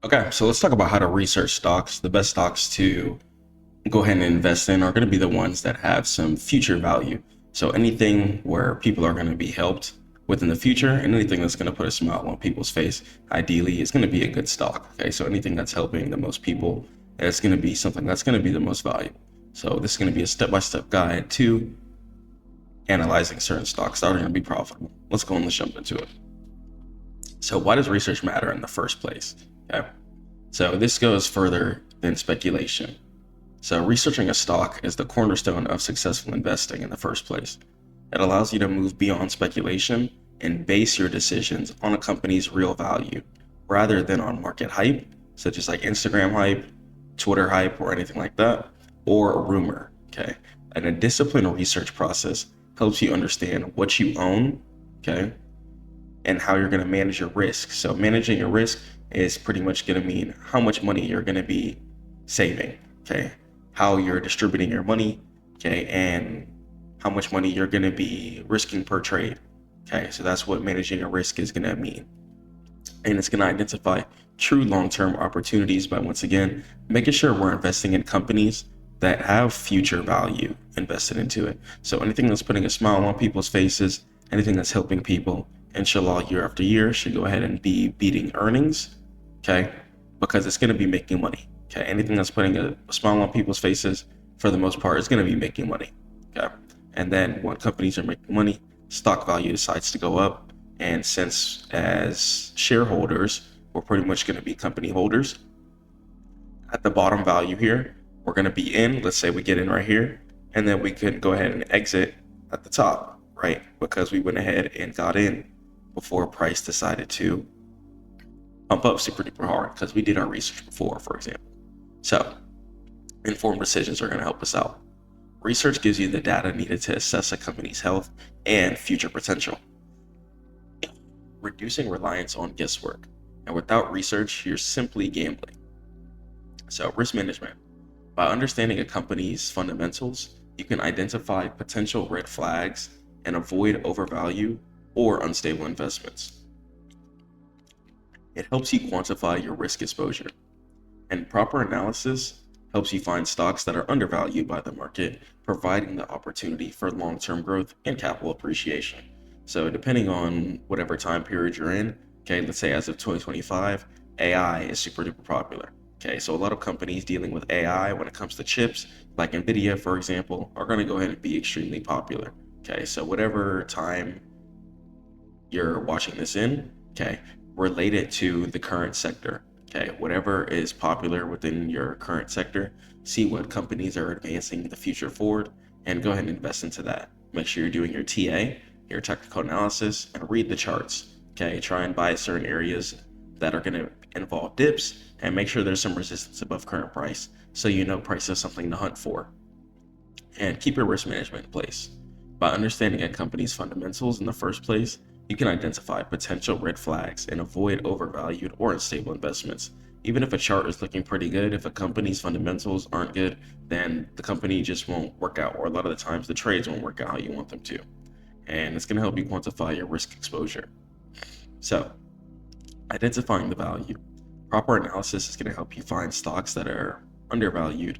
Okay, so let's talk about how to research stocks. The best stocks to go ahead and invest in are going to be the ones that have some future value. So anything where people are going to be helped within the future and anything that's going to put a smile on people's face, ideally, is going to be a good stock. Okay, so anything that's helping the most people, it's going to be something that's going to be the most valuable. So this is going to be a step-by-step guide to analyzing certain stocks that are going to be profitable. Let's go and let's jump into it. So why does research matter in the first place? Okay. So this goes further than speculation. So researching a stock is the cornerstone of successful investing in the first place. It allows you to move beyond speculation and base your decisions on a company's real value rather than on market hype, such as like Instagram hype, Twitter hype, or anything like that, or a rumor. Okay. And a disciplined research process helps you understand what you own, okay, and how you're going to manage your risk. So managing your risk is pretty much going to mean how much money you're going to be saving, okay, how you're distributing your money, okay, and how much money you're going to be risking per trade. Okay, so that's what managing your risk is going to mean. And it's going to identify true long-term opportunities by, once again, making sure we're investing in companies that have future value invested into it. So anything that's putting a smile on people's faces, anything that's helping people, inshallah, year after year, should go ahead and be beating earnings, okay, because it's going to be making money. Okay, anything that's putting a smile on people's faces, for the most part, is going to be making money. Okay, and then when companies are making money, stock value decides to go up. And since as shareholders, we're pretty much going to be company holders, at the bottom value here, we're going to be in. Let's say we get in right here, and then we can go ahead and exit at the top, right? Because we went ahead and got in before price decided to pump up super duper hard, because we did our research before, for example. So informed decisions are going to help us out. Research gives you the data needed to assess a company's health and future potential, reducing reliance on guesswork. And without research, you're simply gambling. So risk management. By understanding a company's fundamentals, you can identify potential red flags and avoid overvalue or unstable investments. It helps you quantify your risk exposure. And proper analysis helps you find stocks that are undervalued by the market, providing the opportunity for long-term growth and capital appreciation. So depending on whatever time period you're in, okay, let's say as of 2025, AI is super duper popular. Okay, so a lot of companies dealing with AI when it comes to chips, like Nvidia, for example, are going to go ahead and be extremely popular. Okay, so whatever time you're watching this in, okay, relate it to the current sector. Okay, whatever is popular within your current sector, see what companies are advancing the future forward, and go ahead and invest into that. Make sure you're doing your TA, your technical analysis, and read the charts. Okay, try and buy certain areas that are going to involve dips, and make sure there's some resistance above current price, so you know price is something to hunt for. And keep your risk management in place. By understanding a company's fundamentals in the first place, you can identify potential red flags and avoid overvalued or unstable investments. Even if a chart is looking pretty good, if a company's fundamentals aren't good, then the company just won't work out, or a lot of the times the trades won't work out how you want them to. And it's going to help you quantify your risk exposure. So, identifying the value. Proper analysis is going to help you find stocks that are undervalued.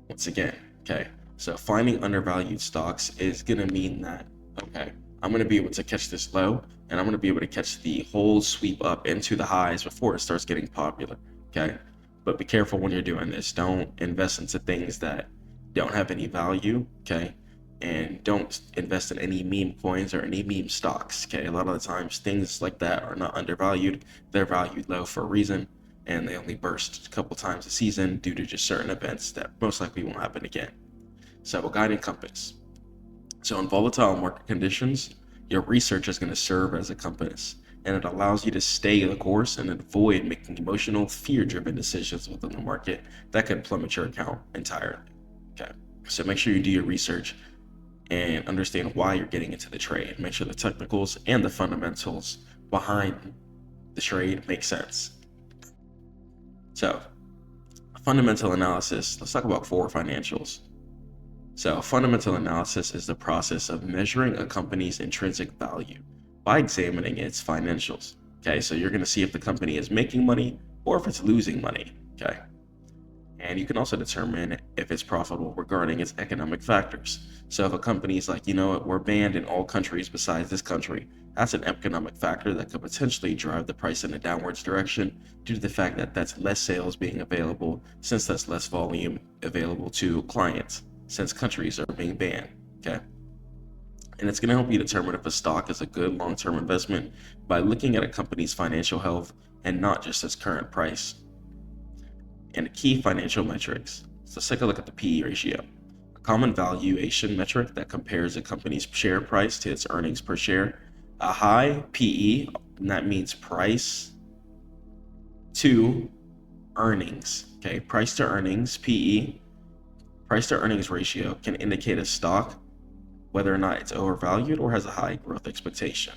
Once again, okay, so finding undervalued stocks is going to mean that, okay, I'm going to be able to catch this low, and I'm going to be able to catch the whole sweep up into the highs before it starts getting popular. Okay, but be careful when you're doing this. Don't invest into things that don't have any value. Okay, and don't invest in any meme coins or any meme stocks. Okay, a lot of the times things like that are not undervalued, they're valued low for a reason, and they only burst a couple times a season due to just certain events that most likely won't happen again. So a guiding compass. So in volatile market conditions, your research is going to serve as a compass, and it allows you to stay the course and avoid making emotional, fear-driven decisions within the market that could plummet your account entirely. Okay, so make sure you do your research and understand why you're getting into the trade. Make sure the technicals and the fundamentals behind the trade make sense. So, fundamental analysis. Let's talk about core financials. So fundamental analysis is the process of measuring a company's intrinsic value by examining its financials. Okay, so you're going to see if the company is making money or if it's losing money, okay? And you can also determine if it's profitable regarding its economic factors. So if a company is like, you know what, we're banned in all countries besides this country, that's an economic factor that could potentially drive the price in a downwards direction due to the fact that that's less sales being available, since that's less volume available to clients, since countries are being banned, okay? And it's going to help you determine if a stock is a good long-term investment by looking at a company's financial health and not just its current price. And key financial metrics. So let's take a look at the PE ratio, a common valuation metric that compares a company's share price to its earnings per share. A high PE, and that means price to earnings, okay? Price to earnings, PE, price to earnings ratio can indicate a stock whether or not it's overvalued or has a high growth expectation,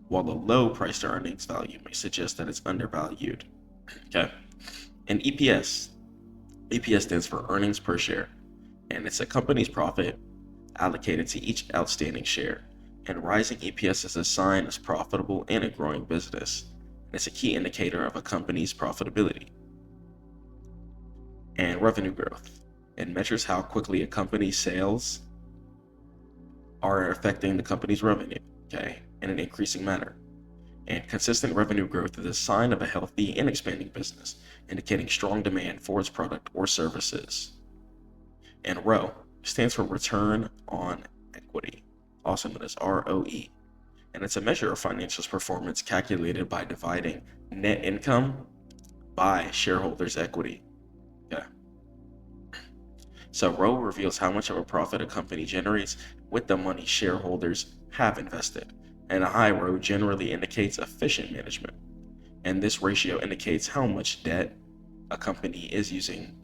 while the low price to earnings value may suggest that it's undervalued, okay? And EPS stands for earnings per share, and it's a company's profit allocated to each outstanding share. And rising EPS is a sign of profitable and a growing business. And it's a key indicator of a company's profitability. And revenue growth. It measures how quickly a company's sales are affecting the company's revenue, okay, in an increasing manner. And consistent revenue growth is a sign of a healthy and expanding business, indicating strong demand for its product or services. And ROE stands for return on equity, also known as ROE. And it's a measure of financial performance calculated by dividing net income by shareholders' equity. Okay. So ROE reveals how much of a profit a company generates with the money shareholders have invested. And a high ROE generally indicates efficient management. And this ratio indicates how much debt a company is using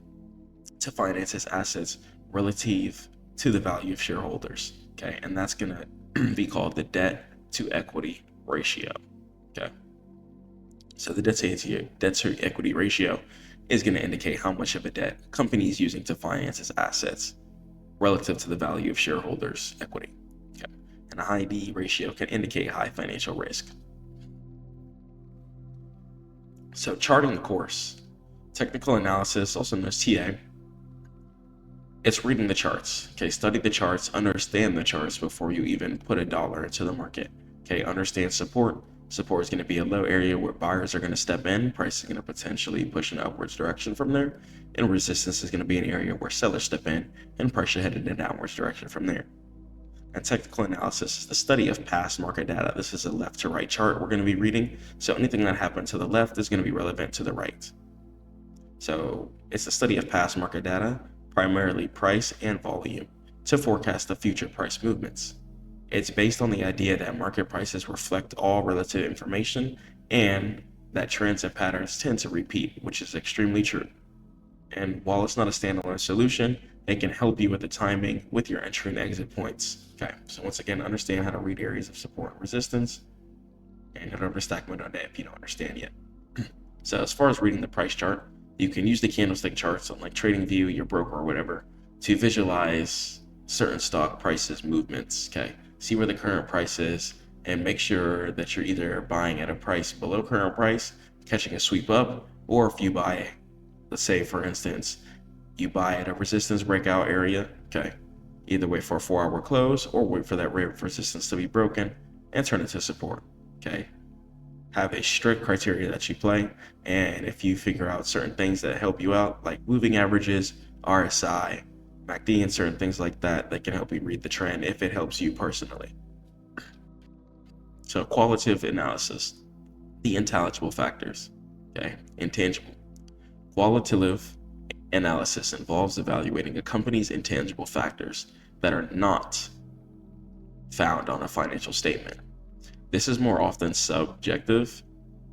to finance its assets relative to the value of shareholders. Okay, and that's going to be called the debt to equity ratio. Okay, so the debt to equity ratio is going to indicate how much of a debt a company is using to finance its assets relative to the value of shareholders' equity. Okay, and a high D ratio can indicate high financial risk. So charting the course, technical analysis, also known as TA, it's reading the charts. Okay, study the charts, understand the charts before you even put a dollar into the market. Okay, understand support. Support is going to be a low area where buyers are going to step in, price is going to potentially push in upwards direction from there, and resistance is going to be an area where sellers step in and price should head in a downwards direction from there. And technical analysis is the study of past market data. This is a left to right chart we're going to be reading, so anything that happened to the left is going to be relevant to the right. So it's the study of past market data, primarily price and volume, to forecast the future price movements. It's based on the idea that market prices reflect all relative information and that trends and patterns tend to repeat, which is extremely true. And while it's not a standalone solution, it can help you with the timing with your entry and exit points. Okay, so once again, understand how to read areas of support and resistance, and head over to StackMODE if you don't understand yet. So as far as reading the price chart, you can use the candlestick charts on like TradingView, your broker or whatever, to visualize certain stock prices movements. Okay, see where the current price is and make sure that you're either buying at a price below current price, catching a sweep up, or if you buy, let's say for instance, you buy at a resistance breakout area, okay, either wait for a 4-hour close or wait for that resistance to be broken and turn it to support. Okay, have a strict criteria that you play, and if you figure out certain things that help you out, like moving averages, RSI, MACD, and certain things like that, that can help you read the trend if it helps you personally. So qualitative analysis, the intelligible factors, okay, intangible. Qualitative analysis involves evaluating a company's intangible factors that are not found on a financial statement. This is more often subjective,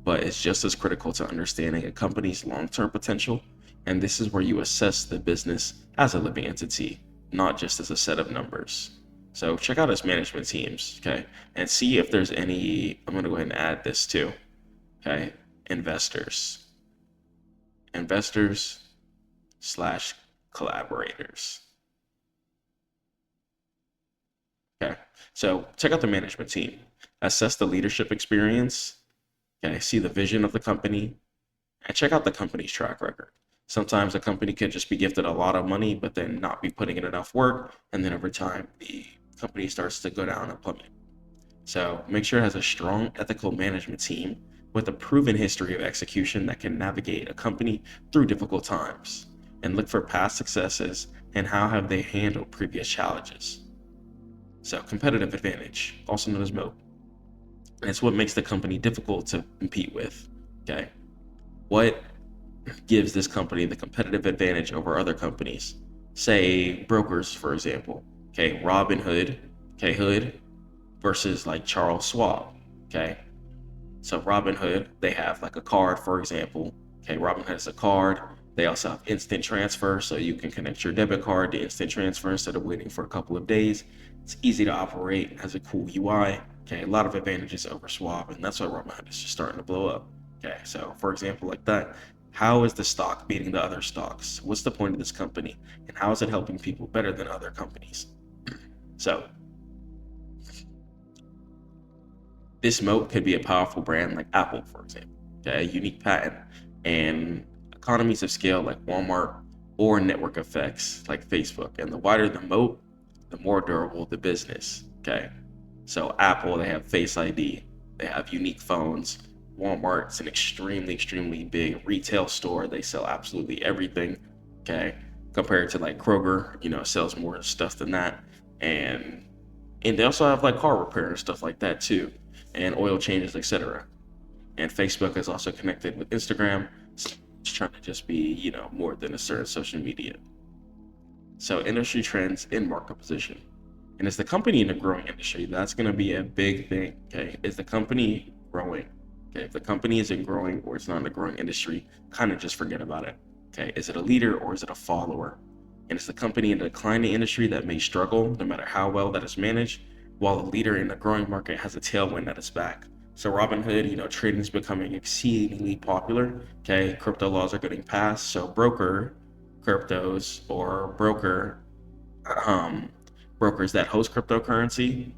but it's just as critical to understanding a company's long-term potential, and this is where you assess the business as a living entity, not just as a set of numbers. So check out its management teams, okay, and see if there's any, I'm going to go ahead and add this too, okay, investors slash collaborators. Okay, so check out the management team, assess the leadership experience, okay, see the vision of the company, And check out the company's track record. Sometimes a company could just be gifted a lot of money, but then not be putting in enough work. And then over time, the company starts to go down and plummet. So make sure it has a strong ethical management team with a proven history of execution that can navigate a company through difficult times. And look for past successes and how have they handled previous challenges. So competitive advantage, also known as moat. And it's what makes the company difficult to compete with. Okay. What gives this company the competitive advantage over other companies? Say brokers, for example. Okay, Robinhood, okay, Hood versus like Charles Schwab. Okay. So Robinhood, they have like a card, for example. Okay, Robinhood has a card. They also have instant transfer, so you can connect your debit card to instant transfer instead of waiting for a couple of days. It's easy to operate, has a cool UI. Okay, a lot of advantages over Schwab, and that's why Robinhood is just starting to blow up. Okay, so for example, like that, how is the stock beating the other stocks? What's the point of this company, and how is it helping people better than other companies? So this moat could be a powerful brand like Apple, for example, okay, a unique patent, and economies of scale like Walmart, or network effects like Facebook. And the wider the moat, the more durable the business. Okay, so Apple, they have Face ID, they have unique phones. Walmart's an extremely big retail store. They sell absolutely everything. Okay, compared to like Kroger, sells more stuff than that. And they also have like car repair and stuff like that too, and oil changes, etc. And Facebook is also connected with Instagram. So it's trying to just be, more than a certain social media. So industry trends in market position. And is the company in a growing industry? That's going to be a big thing. Okay. Is the company growing? Okay. If the company isn't growing or it's not in a growing industry, kind of just forget about it. Okay. Is it a leader or is it a follower? And is the company in a declining industry that may struggle no matter how well that is managed, while a leader in a growing market has a tailwind at its back? So Robinhood, trading is becoming exceedingly popular. Okay, crypto laws are getting passed. So broker cryptos or um, brokers that host cryptocurrency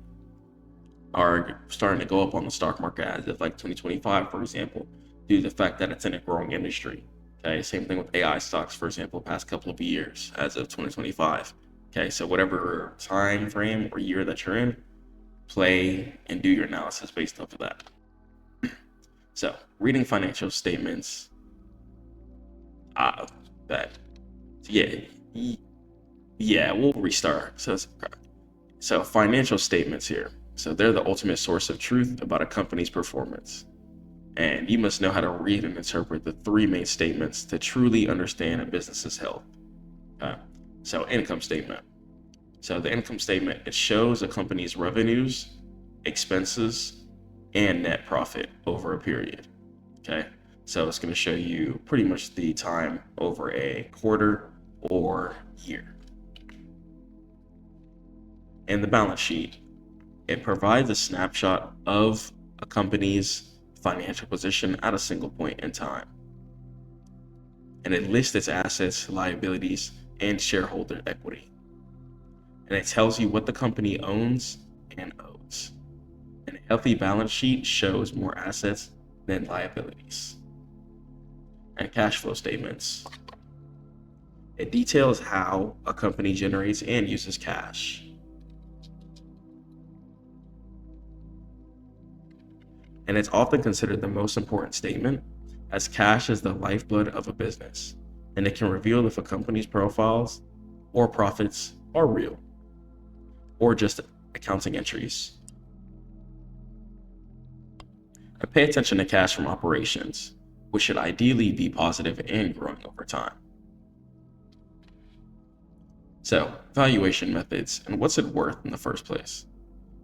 are starting to go up on the stock market as of like 2025, for example, due to the fact that it's in a growing industry. Okay, same thing with AI stocks, for example, past couple of years as of 2025. Okay, so whatever time frame or year that you're in, play and do your analysis based off of that. So reading financial statements, that, yeah, we'll restart. So financial statements here. So they're the ultimate source of truth about a company's performance. And you must know how to read and interpret the three main statements to truly understand a business's health. So income statement. So the income statement, it shows a company's revenues, expenses, and net profit over a period. Okay, so it's going to show you pretty much the time over a quarter or year. And the balance sheet, it provides a snapshot of a company's financial position at a single point in time. And it lists its assets, liabilities, and shareholder equity. And it tells you what the company owns and owes. And a healthy balance sheet shows more assets than liabilities. And cash flow statements. It details how a company generates and uses cash. And it's often considered the most important statement, as cash is the lifeblood of a business, and it can reveal if a company's profiles or profits are real, or just accounting entries. And pay attention to cash from operations, which should ideally be positive and growing over time. So, valuation methods, and what's it worth in the first place?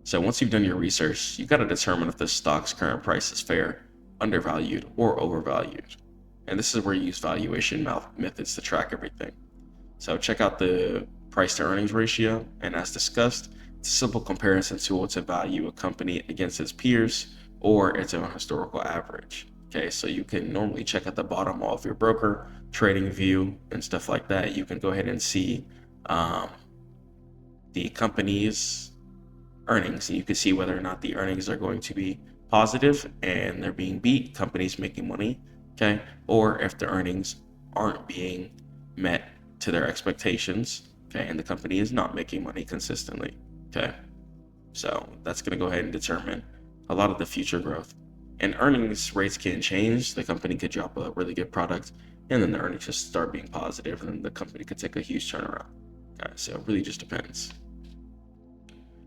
So once you've done your research, you've got to determine if the stock's current price is fair, undervalued, or overvalued. And this is where you use valuation methods to track everything. So check out the price to earnings ratio, and as discussed, it's a simple comparison tool to value a company against its peers or its own historical average. Okay, so you can normally check at the bottom of your broker, trading view, and stuff like that. You can go ahead and see the company's earnings, and you can see whether or not the earnings are going to be positive and they're being beat, companies making money, okay, or if the earnings aren't being met to their expectations, okay, and the company is not making money consistently, okay. So that's going to go ahead and determine a lot of the future growth. And earnings rates can change. The company could drop a really good product, and then the earnings just start being positive, and then the company could take a huge turnaround. Okay, so it really just depends.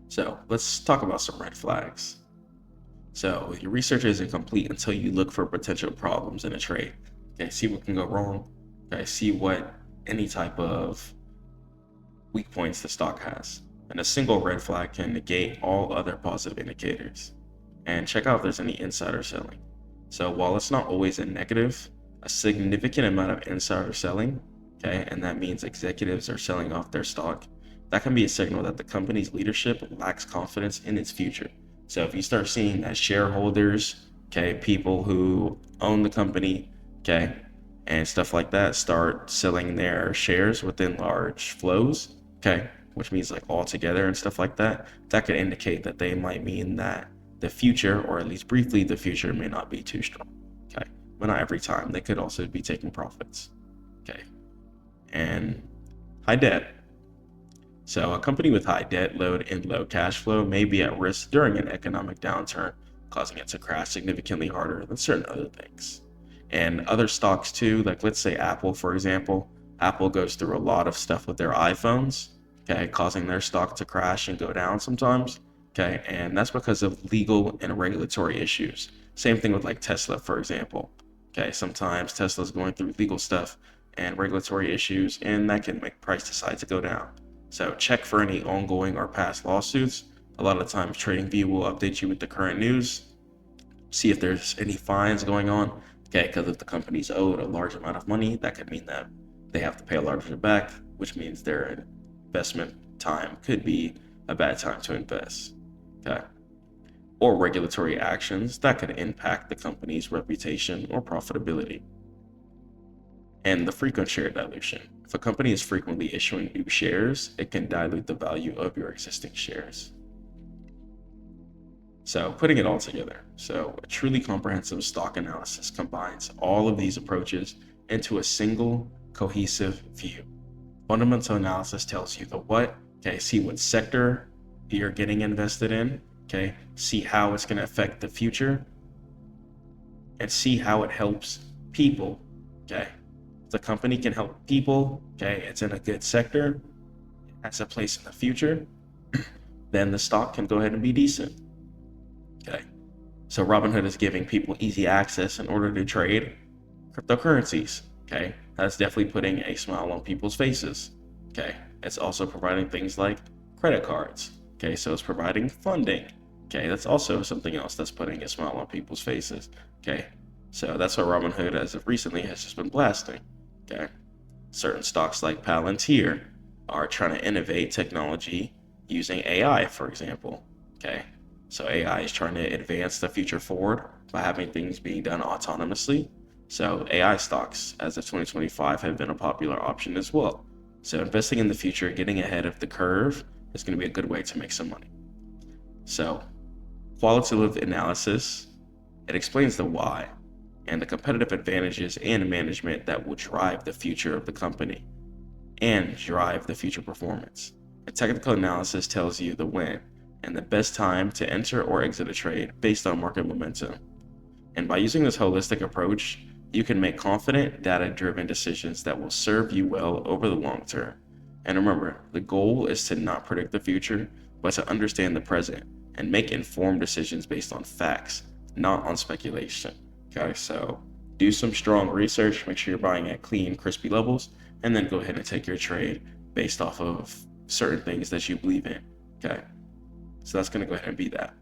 So let's talk about some red flags. So your research isn't complete until you look for potential problems in a trade. Okay, see what can go wrong. Okay, see what any type of weak points the stock has. And a single red flag can negate all other positive indicators. And check out if there's any insider selling. So while it's not always a negative, a significant amount of insider selling, okay, and that means executives are selling off their stock, that can be a signal that the company's leadership lacks confidence in its future. So if you start seeing that shareholders, okay, people who own the company, okay, and stuff like that start selling their shares within large flows, okay, which means like all together and stuff like that, that could indicate that they might mean that the future, or at least briefly, the future may not be too strong, okay, but not every time. They could also be taking profits, okay. And high debt. So a company with high debt load and low cash flow may be at risk during an economic downturn, causing it to crash significantly harder than certain other things. And other stocks too, like let's say Apple, for example. Apple goes through a lot of stuff with their iPhones, okay, causing their stock to crash and go down sometimes, okay, and that's because of legal and regulatory issues. Same thing with like Tesla, for example, okay, sometimes Tesla's going through legal stuff and regulatory issues, and that can make price decide to go down. So check for any ongoing or past lawsuits. A lot of times TradingView will update you with the current news, see if there's any fines going on, okay, because if the company's owed a large amount of money, that could mean that they have to pay a larger back, which means their investment time could be a bad time to invest, okay? Or regulatory actions that could impact the company's reputation or profitability. And the frequent share dilution. If a company is frequently issuing new shares, it can dilute the value of your existing shares. So putting it all together. So a truly comprehensive stock analysis combines all of these approaches into a single cohesive view. Fundamental analysis tells you the what, okay, see what sector you're getting invested in, okay, see how it's going to affect the future, and see how it helps people, okay. If the company can help people, okay, it's in a good sector, it has a place in the future, then the stock can go ahead and be decent, okay. So Robinhood is giving people easy access in order to trade cryptocurrencies, okay. That's definitely putting a smile on people's faces, okay. It's also providing things like credit cards, okay, so it's providing funding, okay. That's also something else that's putting a smile on people's faces, okay. So that's what Robinhood as of recently has just been blasting, okay. Certain stocks like Palantir are trying to innovate technology using AI, for example, okay. So AI is trying to advance the future forward by having things being done autonomously. So AI stocks as of 2025 have been a popular option as well. So investing in the future, getting ahead of the curve is going to be a good way to make some money. So qualitative analysis, it explains the why and the competitive advantages and management that will drive the future of the company and drive the future performance. A technical analysis tells you the when and the best time to enter or exit a trade based on market momentum. And by using this holistic approach, you can make confident, data-driven decisions that will serve you well over the long term. And remember, the goal is to not predict the future, but to understand the present and make informed decisions based on facts, not on speculation. Okay, so do some strong research, make sure you're buying at clean, crispy levels, and then go ahead and take your trade based off of certain things that you believe in. Okay, so that's going to go ahead and be that.